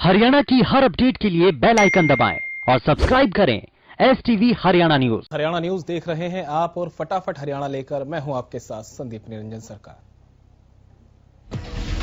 हरियाणा की हर अपडेट के लिए बेल आइकन दबाएं और सब्सक्राइब करें STV Haryana news. Haryana news देख रहे हैं आप और फटाफट हरियाणा लेकर मैं हूं आपके साथ संदीप निरंजन सरकार।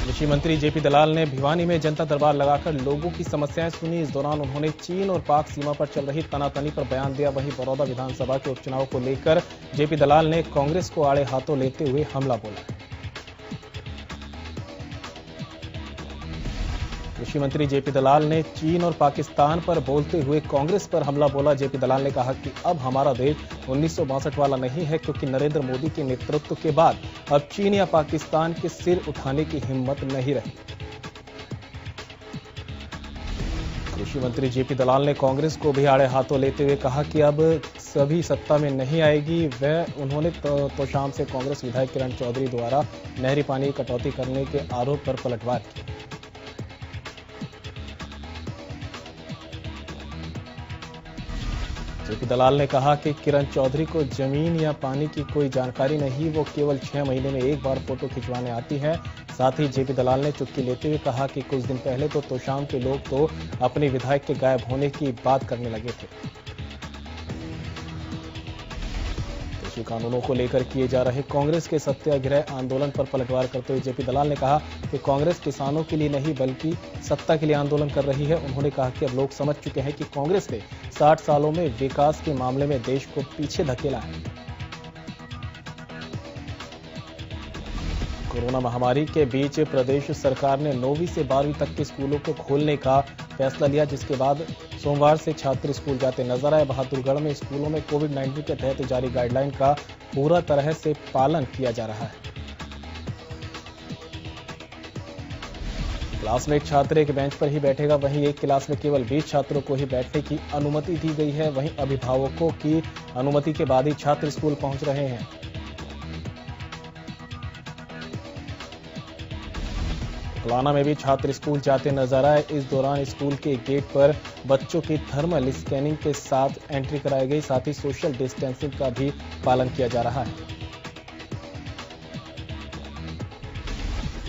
कृषि मंत्री जेपी दलाल ने भिवानी में जनता दरबार लगाकर लोगों की समस्याएं सुनी। इस दौरान उन्होंने चीन और पाक सीमा पर चल रही तनातनी पर बयान दिया। वहीं बड़ौदा विधानसभा के उपचुनाव को लेकर जेपी दलाल ने कांग्रेस को आड़े हाथों लेते हुए हमला बोला। कृषि मंत्री जेपी दलाल ने चीन और पाकिस्तान पर बोलते हुए कांग्रेस पर हमला बोला। जेपी दलाल ने कहा कि अब हमारा देश 1962 वाला नहीं है, क्योंकि नरेंद्र मोदी के नेतृत्व के बाद अब चीन या पाकिस्तान के सिर उठाने की हिम्मत नहीं रही। कृषि मंत्री जेपी दलाल ने कांग्रेस को भी आड़े हाथों लेते हुए कहा कि अब सभी सत्ता में नहीं आएगी। उन्होंने तोशाम से कांग्रेस विधायक किरण चौधरी द्वारा नहरी पानी की कटौती करने के आरोप पर पलटवार किया। जेपी दलाल ने कहा कि किरण चौधरी को जमीन या पानी की कोई जानकारी नहीं, वो केवल 6 महीने में एक बार फोटो खिंचवाने आती है। साथ ही जेपी दलाल ने चुटकी लेते हुए कहा कि कुछ दिन पहले तो तोशाम के लोग तो अपने विधायक के गायब होने की बात करने लगे थे। कृषि कानूनों को लेकर किए जा रहे कांग्रेस के सत्याग्रह आंदोलन पर पलटवार करते हुए जेपी दलाल ने कहा कि कांग्रेस किसानों के लिए नहीं बल्कि सत्ता के लिए आंदोलन कर रही है। उन्होंने कहा कि अब लोग समझ चुके हैं कि कांग्रेस ने 60 सालों में विकास के मामले में देश को पीछे धकेला है। कोरोना महामारी के बीच प्रदेश सरकार ने 9वीं से 12वीं तक के स्कूलों को खोलने का फैसला लिया, जिसके बाद सोमवार से छात्र स्कूल जाते नजर आए। बहादुरगढ़ में स्कूलों में कोविड-19 के तहत जारी गाइडलाइन का पूरा तरह से पालन किया जा रहा है। क्लास में एक छात्र एक बेंच पर ही बैठेगा, वहीं एक क्लास में केवल 20 छात्रों को ही बैठने की अनुमति दी गई है। वहीं अभिभावकों की अनुमति के बाद ही छात्र स्कूल पहुंच रहे हैं। कोलाना में भी छात्र स्कूल जाते नजर आए। इस दौरान स्कूल के गेट पर बच्चों की थर्मल स्कैनिंग के साथ एंट्री कराई गई। साथ ही सोशल डिस्टेंसिंग का भी पालन किया जा रहा है।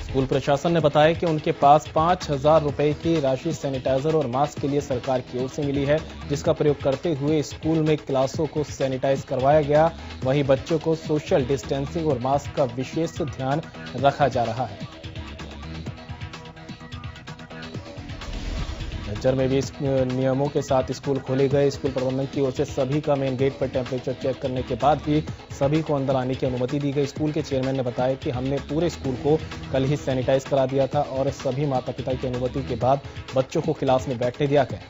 स्कूल प्रशासन ने बताया कि उनके पास 5,000 रुपए की राशि सैनिटाइजर और मास्क के लिए सरकार की ओर से मिली है, जिसका प्रयोग करते हुए स्कूल में क्लासों को सैनिटाइज करवाया गया। वहीं बच्चों को सोशल डिस्टेंसिंग और मास्क का विशेष ध्यान रखा जा रहा है। झज्जर में भी नियमों के साथ स्कूल खोले गए। स्कूल प्रबंधन की ओर से सभी का मेन गेट पर टेम्परेचर चेक करने के बाद ही सभी को अंदर आने की अनुमति दी गई। स्कूल के चेयरमैन ने बताया कि हमने पूरे स्कूल को कल ही सैनिटाइज करा दिया था और सभी माता पिता की अनुमति के बाद बच्चों को क्लास में बैठने दिया गया।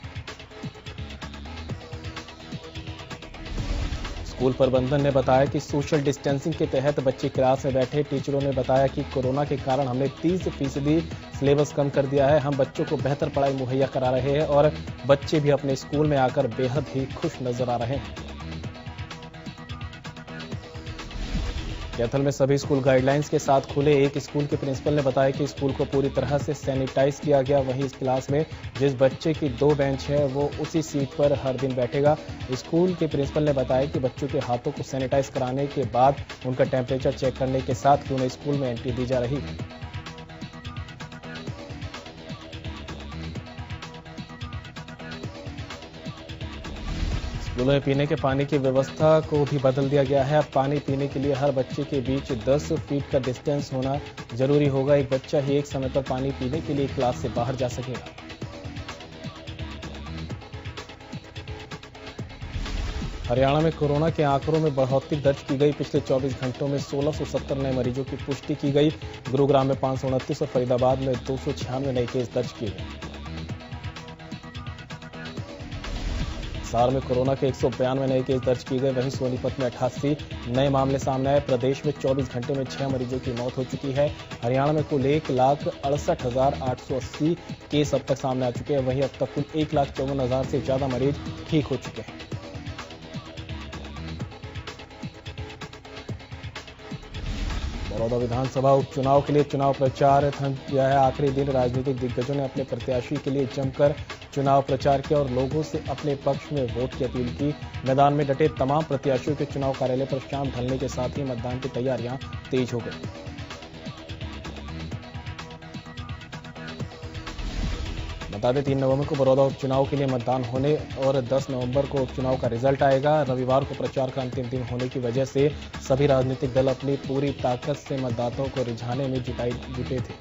स्कूल प्रबंधन ने बताया कि सोशल डिस्टेंसिंग के तहत बच्चे क्लास में बैठे। टीचरों ने बताया कि कोरोना के कारण हमने 30% सिलेबस कम कर दिया है। हम बच्चों को बेहतर पढ़ाई मुहैया करा रहे हैं और बच्चे भी अपने स्कूल में आकर बेहद ही खुश नजर आ रहे हैं। कैथल में सभी स्कूल गाइडलाइंस के साथ खुले। एक स्कूल के प्रिंसिपल ने बताया कि स्कूल को पूरी तरह से सैनिटाइज किया गया। वहीं इस क्लास में जिस बच्चे की 2 बेंच है वो उसी सीट पर हर दिन बैठेगा। स्कूल के प्रिंसिपल ने बताया कि बच्चों के हाथों को सैनिटाइज कराने के बाद उनका टेम्परेचर चेक करने के साथ ही उन्हें स्कूल में एंट्री दी जा रही है। स्कूलों में पीने के पानी की व्यवस्था को भी बदल दिया गया है। अब पानी पीने के लिए हर बच्चे के बीच 10 फीट का डिस्टेंस होना जरूरी होगा। एक बच्चा ही एक समय पर पानी पीने के लिए क्लास से बाहर जा सकेगा। हरियाणा में कोरोना के आंकड़ों में बढ़ोतरी दर्ज की गई। पिछले 24 घंटों में 1670 नए मरीजों की पुष्टि की गई। गुरुग्राम में 529 और फरीदाबाद में 296 नए केस दर्ज किए गए। हिसार में कोरोना के 192 नए केस दर्ज किए गए। वहीं सोनीपत में 88 नए मामले सामने आए। प्रदेश में 24 घंटे में 6 मरीजों की मौत हो चुकी है। हरियाणा में कुल 1,68,880 केस अब तक सामने आ चुके हैं। वहीं अब तक कुल 1,54,000 से ज्यादा मरीज ठीक हो चुके हैं। बड़ौदा विधानसभा उपचुनाव के लिए चुनाव प्रचार थम गया है। आखिरी दिन राजनीतिक दिग्गजों ने अपने प्रत्याशी के लिए जमकर चुनाव प्रचार किया और लोगों से अपने पक्ष में वोट की अपील की। मैदान में डटे तमाम प्रत्याशियों के चुनाव कार्यालय पर शाम ढलने के साथ ही मतदान की तैयारियां तेज हो गई। बता दें 3 नवंबर को बड़ौदा उपचुनाव के लिए मतदान होने और 10 नवंबर को उपचुनाव का रिजल्ट आएगा। रविवार को प्रचार का अंतिम दिन होने की वजह से सभी राजनीतिक दल अपनी पूरी ताकत से मतदाताओं को रिझाने में जुटे थे।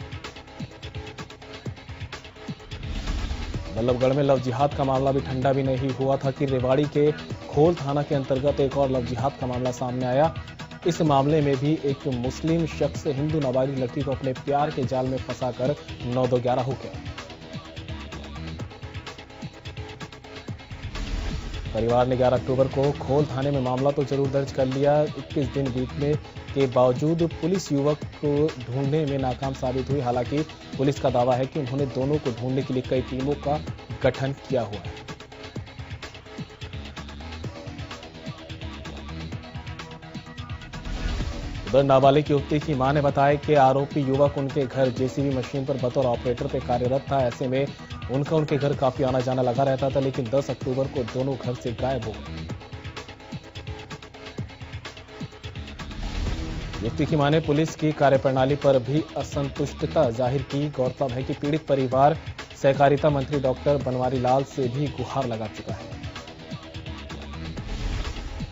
बल्लभगढ़ में लव जिहाद का मामला भी ठंडा भी नहीं हुआ था कि रेवाड़ी के खोल थाना के अंतर्गत एक और लव जिहाद का मामला सामने आया। इस मामले में भी एक मुस्लिम शख्स हिंदू नाबालिग लड़की को अपने प्यार के जाल में फंसाकर 9-2-11 हो गया। परिवार ने 11 अक्टूबर को खोल थाने में मामला तो जरूर दर्ज कर लिया। 21 दिन बीतने के बावजूद पुलिस युवक को ढूंढने में नाकाम साबित हुई। हालांकि पुलिस का दावा है कि उन्होंने दोनों को ढूंढने के लिए कई टीमों का गठन किया हुआ है। उधर नाबालिग युवती की मां ने बताया कि आरोपी युवक उनके घर जेसीबी मशीन पर बतौर ऑपरेटर पे कार्यरत था। ऐसे में उनके घर काफी आना जाना लगा रहता था, लेकिन 10 अक्टूबर को दोनों घर से गायब हो गए। युवती की मां ने पुलिस की कार्यप्रणाली पर भी असंतुष्टता जाहिर की। गौरतलब है कि पीड़ित परिवार सहकारिता मंत्री डॉक्टर बनवारी लाल से भी गुहार लगा चुका है।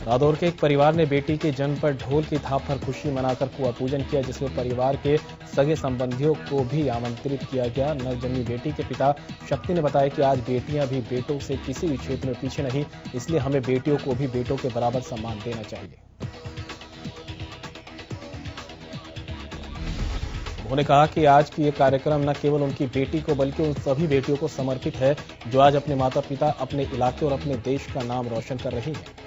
रादौर के एक परिवार ने बेटी के जन्म पर ढोल की थाप पर खुशी मनाकर कुआं पूजन किया, जिसमें परिवार के सगे संबंधियों को भी आमंत्रित किया गया। नवजन्मी बेटी के पिता शक्ति ने बताया कि आज बेटियां भी बेटों से किसी भी क्षेत्र में पीछे नहीं, इसलिए हमें बेटियों को भी बेटों के बराबर सम्मान देना चाहिए। उन्होंने कहा कि आज की ये कार्यक्रम न केवल उनकी बेटी को बल्कि उन सभी बेटियों को समर्पित है जो आज अपने माता पिता, अपने इलाके और अपने देश का नाम रोशन कर रही हैं।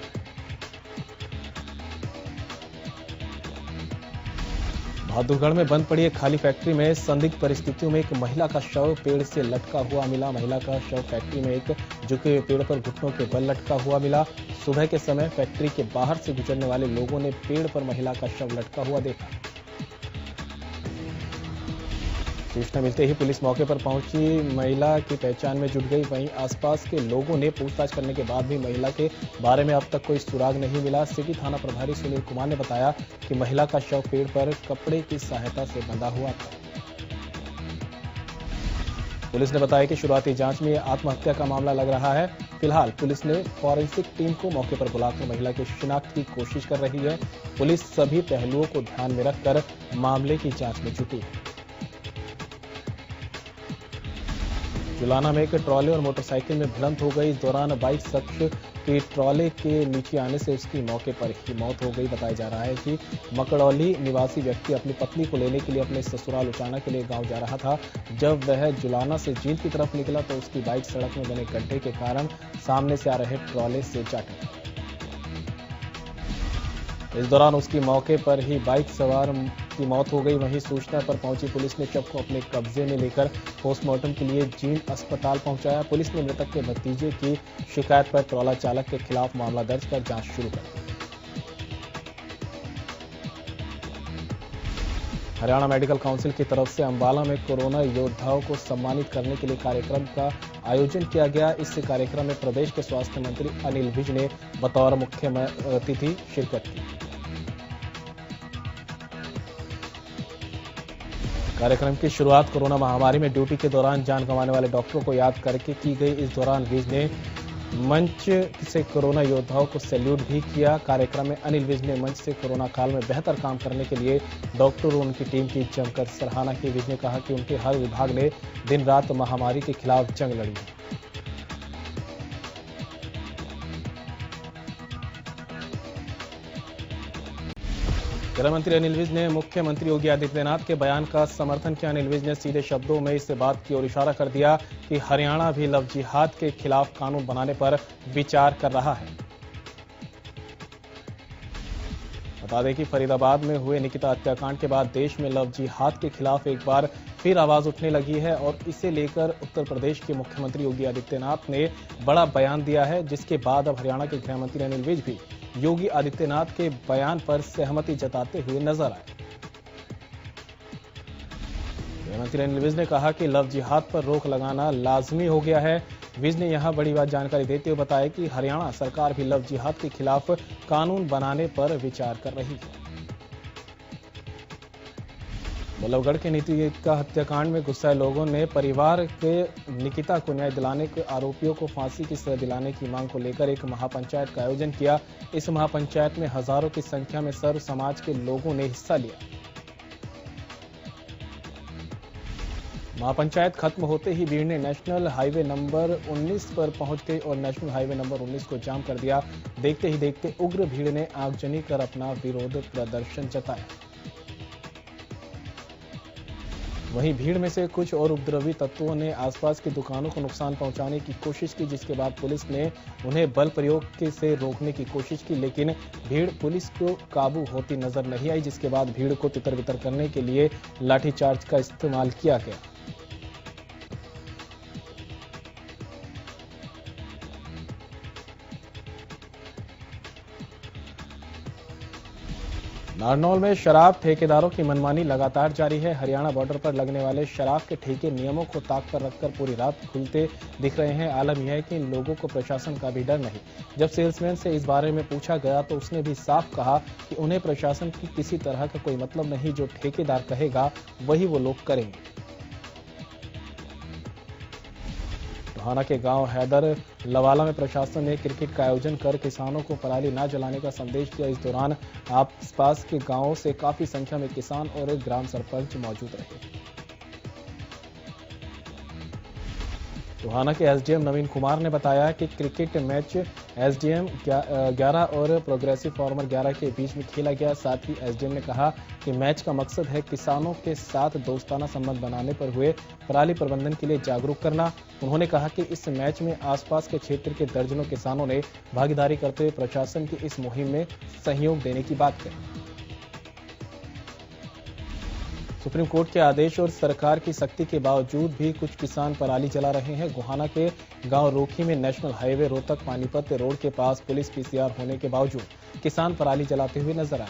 बहादुरगढ़ में बंद पड़ी एक खाली फैक्ट्री में संदिग्ध परिस्थितियों में एक महिला का शव पेड़ से लटका हुआ मिला। महिला का शव फैक्ट्री में एक झुके हुए पेड़ पर घुटनों के बल लटका हुआ मिला। सुबह के समय फैक्ट्री के बाहर से गुजरने वाले लोगों ने पेड़ पर महिला का शव लटका हुआ देखा। सूचना मिलते ही पुलिस मौके पर पहुंची, महिला की पहचान में जुट गई। वहीं आसपास के लोगों ने पूछताछ करने के बाद भी महिला के बारे में अब तक कोई सुराग नहीं मिला। सिटी थाना प्रभारी सुनील कुमार ने बताया कि महिला का शव पेड़ पर कपड़े की सहायता से बंधा हुआ था। पुलिस ने बताया कि शुरुआती जांच में आत्महत्या का मामला लग रहा है। फिलहाल पुलिस ने फॉरेंसिक टीम को मौके पर बुलाकर महिला की शिनाख्त की कोशिश कर रही है। पुलिस सभी पहलुओं को ध्यान में रखकर मामले की जांच में जुटी है। जुलाना में एक ट्रॉले और मोटरसाइकिल में भिड़ंत हो गई। इस दौरान बाइक शख्स की ट्रॉले के नीचे आने से उसकी मौके पर ही मौत हो गई। बताया जा रहा है कि मकड़ौली निवासी व्यक्ति अपनी पत्नी को लेने के लिए अपने ससुराल उचाना के लिए गांव जा रहा था। जब वह जुलाना से जींद की तरफ निकला तो उसकी बाइक सड़क में बने गड्ढे के कारण सामने से आ रहे ट्रॉले से जा टकराई। इस दौरान उसकी मौके पर ही बाइक सवार की मौत हो गई। वहीं सूचना पर पहुंची पुलिस ने शव को अपने कब्जे में लेकर पोस्टमार्टम के लिए जींद अस्पताल पहुंचाया। पुलिस ने मृतक के भतीजे की शिकायत पर ट्रॉला चालक के खिलाफ मामला दर्ज कर जांच शुरू कर दी। हरियाणा मेडिकल काउंसिल की तरफ से अंबाला में कोरोना योद्धाओं को सम्मानित करने के लिए कार्यक्रम का आयोजन किया गया। इस कार्यक्रम में प्रदेश के स्वास्थ्य मंत्री अनिल विज ने बतौर मुख्य अतिथि शिरकत की। कार्यक्रम की शुरुआत कोरोना महामारी में ड्यूटी के दौरान जान गंवाने वाले डॉक्टरों को याद करके की गई। इस दौरान विज ने मंच से कोरोना योद्धाओं को सैल्यूट भी किया। कार्यक्रम में अनिल विज ने मंच से कोरोना काल में बेहतर काम करने के लिए डॉक्टर और उनकी टीम की जमकर सराहना की। विज ने कहा कि उनके हर विभाग ने दिन रात महामारी के खिलाफ जंग लड़ी है। गृह मंत्री अनिल विज ने मुख्यमंत्री योगी आदित्यनाथ के बयान का समर्थन किया। अनिल विज ने सीधे शब्दों में इस बात की ओर इशारा कर दिया कि हरियाणा भी लव जिहाद के खिलाफ कानून बनाने पर विचार कर रहा है। बता दें कि फरीदाबाद में हुए निकिता हत्याकांड के बाद देश में लव जिहाद के खिलाफ एक बार फिर आवाज उठने लगी है और इसे लेकर उत्तर प्रदेश के मुख्यमंत्री योगी आदित्यनाथ ने बड़ा बयान दिया है, जिसके बाद अब हरियाणा के गृह मंत्री अनिल विज भी योगी आदित्यनाथ के बयान पर सहमति जताते हुए नजर आए। गृह मंत्री अनिल विज ने कहा कि लव जिहाद पर रोक लगाना लाजमी हो गया है। विज ने यहां बड़ी बात जानकारी देते हुए बताया कि हरियाणा सरकार भी लव जिहाद के खिलाफ कानून बनाने पर विचार कर रही है। बल्लभगढ़ के नीति का हत्याकांड में गुस्साए लोगों ने परिवार के निकिता को न्याय दिलाने के आरोपियों को फांसी की सजा दिलाने की मांग को लेकर एक महापंचायत का आयोजन किया। इस महापंचायत में हजारों की संख्या में सर्व समाज के लोगों ने हिस्सा लिया। महापंचायत खत्म होते ही भीड़ ने नेशनल हाईवे नंबर 19 पर पहुंच गई और नेशनल हाईवे नंबर 19 को जाम कर दिया। देखते ही देखते उग्र भीड़ ने आगजनी कर अपना विरोध प्रदर्शन जताया। वहीं भीड़ में से कुछ और उपद्रवी तत्वों ने आसपास की दुकानों को नुकसान पहुंचाने की कोशिश की, जिसके बाद पुलिस ने उन्हें बल प्रयोग से रोकने की कोशिश की, लेकिन भीड़ पुलिस को काबू होती नजर नहीं आई, जिसके बाद भीड़ को तितर-बितर करने के लिए लाठीचार्ज का इस्तेमाल किया गया। नारनौल में शराब ठेकेदारों की मनमानी लगातार जारी है। हरियाणा बॉर्डर पर लगने वाले शराब के ठेके नियमों को ताक पर रखकर पूरी रात खुलते दिख रहे हैं। आलम यह है कि इन लोगों को प्रशासन का भी डर नहीं। जब सेल्समैन से इस बारे में पूछा गया तो उसने भी साफ कहा कि उन्हें प्रशासन की किसी तरह का कोई मतलब नहीं, जो ठेकेदार कहेगा वही वो लोग करेंगे। टोहाना के गांव हैदर लवाला में प्रशासन ने क्रिकेट का आयोजन कर किसानों को पराली न जलाने का संदेश दिया। इस दौरान आसपास के गांवों से काफी संख्या में किसान और ग्राम सरपंच मौजूद रहे। टोहाना के एसडीएम नवीन कुमार ने बताया कि क्रिकेट मैच एसडीएम 11 और प्रोग्रेसिव फार्मर 11 के बीच में खेला गया। साथ ही एसडीएम ने कहा कि मैच का मकसद है किसानों के साथ दोस्ताना संबंध बनाने पर हुए पराली प्रबंधन के लिए जागरूक करना। उन्होंने कहा कि इस मैच में आसपास के क्षेत्र के दर्जनों किसानों ने भागीदारी करते हुए प्रशासन की इस मुहिम में सहयोग देने की बात कही। सुप्रीम कोर्ट के आदेश और सरकार की सख्ती के बावजूद भी कुछ किसान पराली जला रहे हैं। गोहाना के गांव रोखी में national highway Rohtak Panipat road के पास पुलिस पीसीआर होने के बावजूद किसान पराली जलाते हुए नजर आए।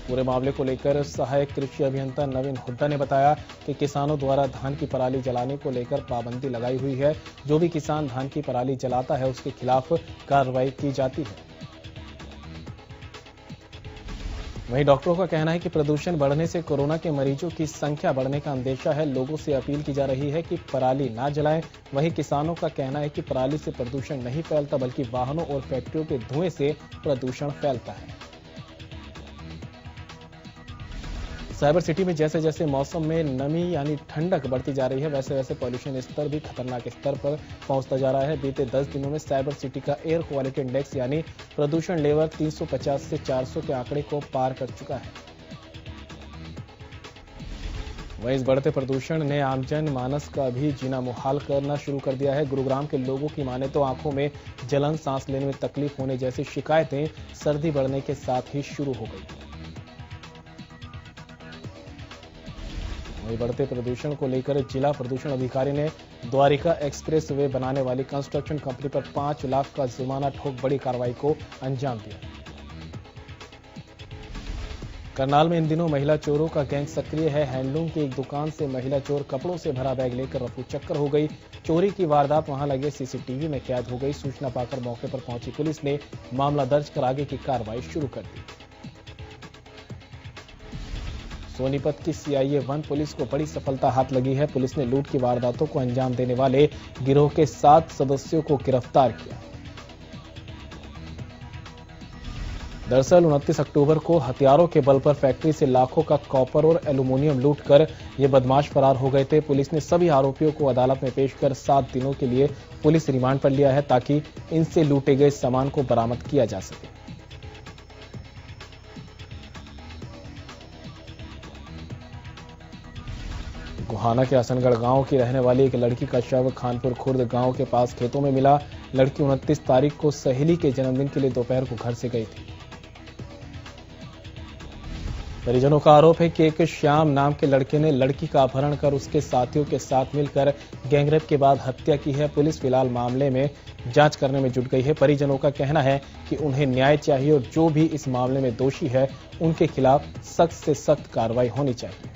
पूरे मामले को लेकर सहायक कृषि अभियंता नवीन हुड्डा ने बताया कि किसानों द्वारा धान की पराली जलाने को लेकर पाबंदी लगाई हुई है। जो भी किसान धान की पराली जलाता है उसके खिलाफ कार्रवाई की जाती है। वहीं डॉक्टरों का कहना है कि प्रदूषण बढ़ने से कोरोना के मरीजों की संख्या बढ़ने का अंदेशा है। लोगों से अपील की जा रही है कि पराली ना जलाएं। वहीं किसानों का कहना है कि पराली से प्रदूषण नहीं फैलता, बल्कि वाहनों और फैक्ट्रियों के धुएं से प्रदूषण फैलता है। साइबर सिटी में जैसे जैसे मौसम में नमी यानी ठंडक बढ़ती जा रही है, वैसे वैसे पॉल्यूशन स्तर भी खतरनाक स्तर पर पहुंचता जा रहा है। बीते 10 दिनों में साइबर सिटी का एयर क्वालिटी इंडेक्स यानी प्रदूषण लेवल 350 से 400 के आंकड़े को पार कर चुका है। वहीं इस बढ़ते प्रदूषण ने आमजन मानस का भी जीना मुहाल करना शुरू कर दिया है। गुरुग्राम के लोगों की माने तो आंखों में जलन, सांस लेने में तकलीफ होने जैसी शिकायतें सर्दी बढ़ने के साथ ही शुरू हो गई। वहीं बढ़ते प्रदूषण को लेकर जिला प्रदूषण अधिकारी ने द्वारिका एक्सप्रेस वे बनाने वाली कंस्ट्रक्शन कंपनी पर 5 लाख का जुर्माना ठोक बड़ी कार्रवाई को अंजाम दिया। करनाल में इन दिनों महिला चोरों का गैंग सक्रिय है। हैंडलूम की एक दुकान से महिला चोर कपड़ों से भरा बैग लेकर रफू चक्कर हो गई। चोरी की वारदात वहां लगे सीसीटीवी में कैद हो गई। सूचना पाकर मौके पर पहुंची पुलिस ने मामला दर्ज कर आगे की कार्रवाई शुरू कर दी। सोनीपत की सीआईए 1 पुलिस को बड़ी सफलता हाथ लगी है। पुलिस ने लूट की वारदातों को अंजाम देने वाले गिरोह के 7 सदस्यों को गिरफ्तार किया। दरअसल 29 अक्टूबर को हथियारों के बल पर फैक्ट्री से लाखों का कॉपर और एल्यूमिनियम लूटकर ये बदमाश फरार हो गए थे। पुलिस ने सभी आरोपियों को अदालत में पेश कर 7 दिनों के लिए पुलिस रिमांड पर लिया है, ताकि इनसे लूटे गए सामान को बरामद किया जा सके। गोहाना के हसनगढ़ गांव की रहने वाली एक लड़की का शव खानपुर खुर्द गांव के पास खेतों में मिला। लड़की 29 तारीख को सहेली के जन्मदिन के लिए दोपहर को घर से गई थी। परिजनों का आरोप है कि एक श्याम नाम के लड़के ने लड़की का अपहरण कर उसके साथियों के साथ मिलकर गैंगरेप के बाद हत्या की है। पुलिस फिलहाल मामले में जांच करने में जुट गई है। परिजनों का कहना है कि उन्हें न्याय चाहिए और जो भी इस मामले में दोषी है उनके खिलाफ सख्त से सख्त कार्रवाई होनी चाहिए।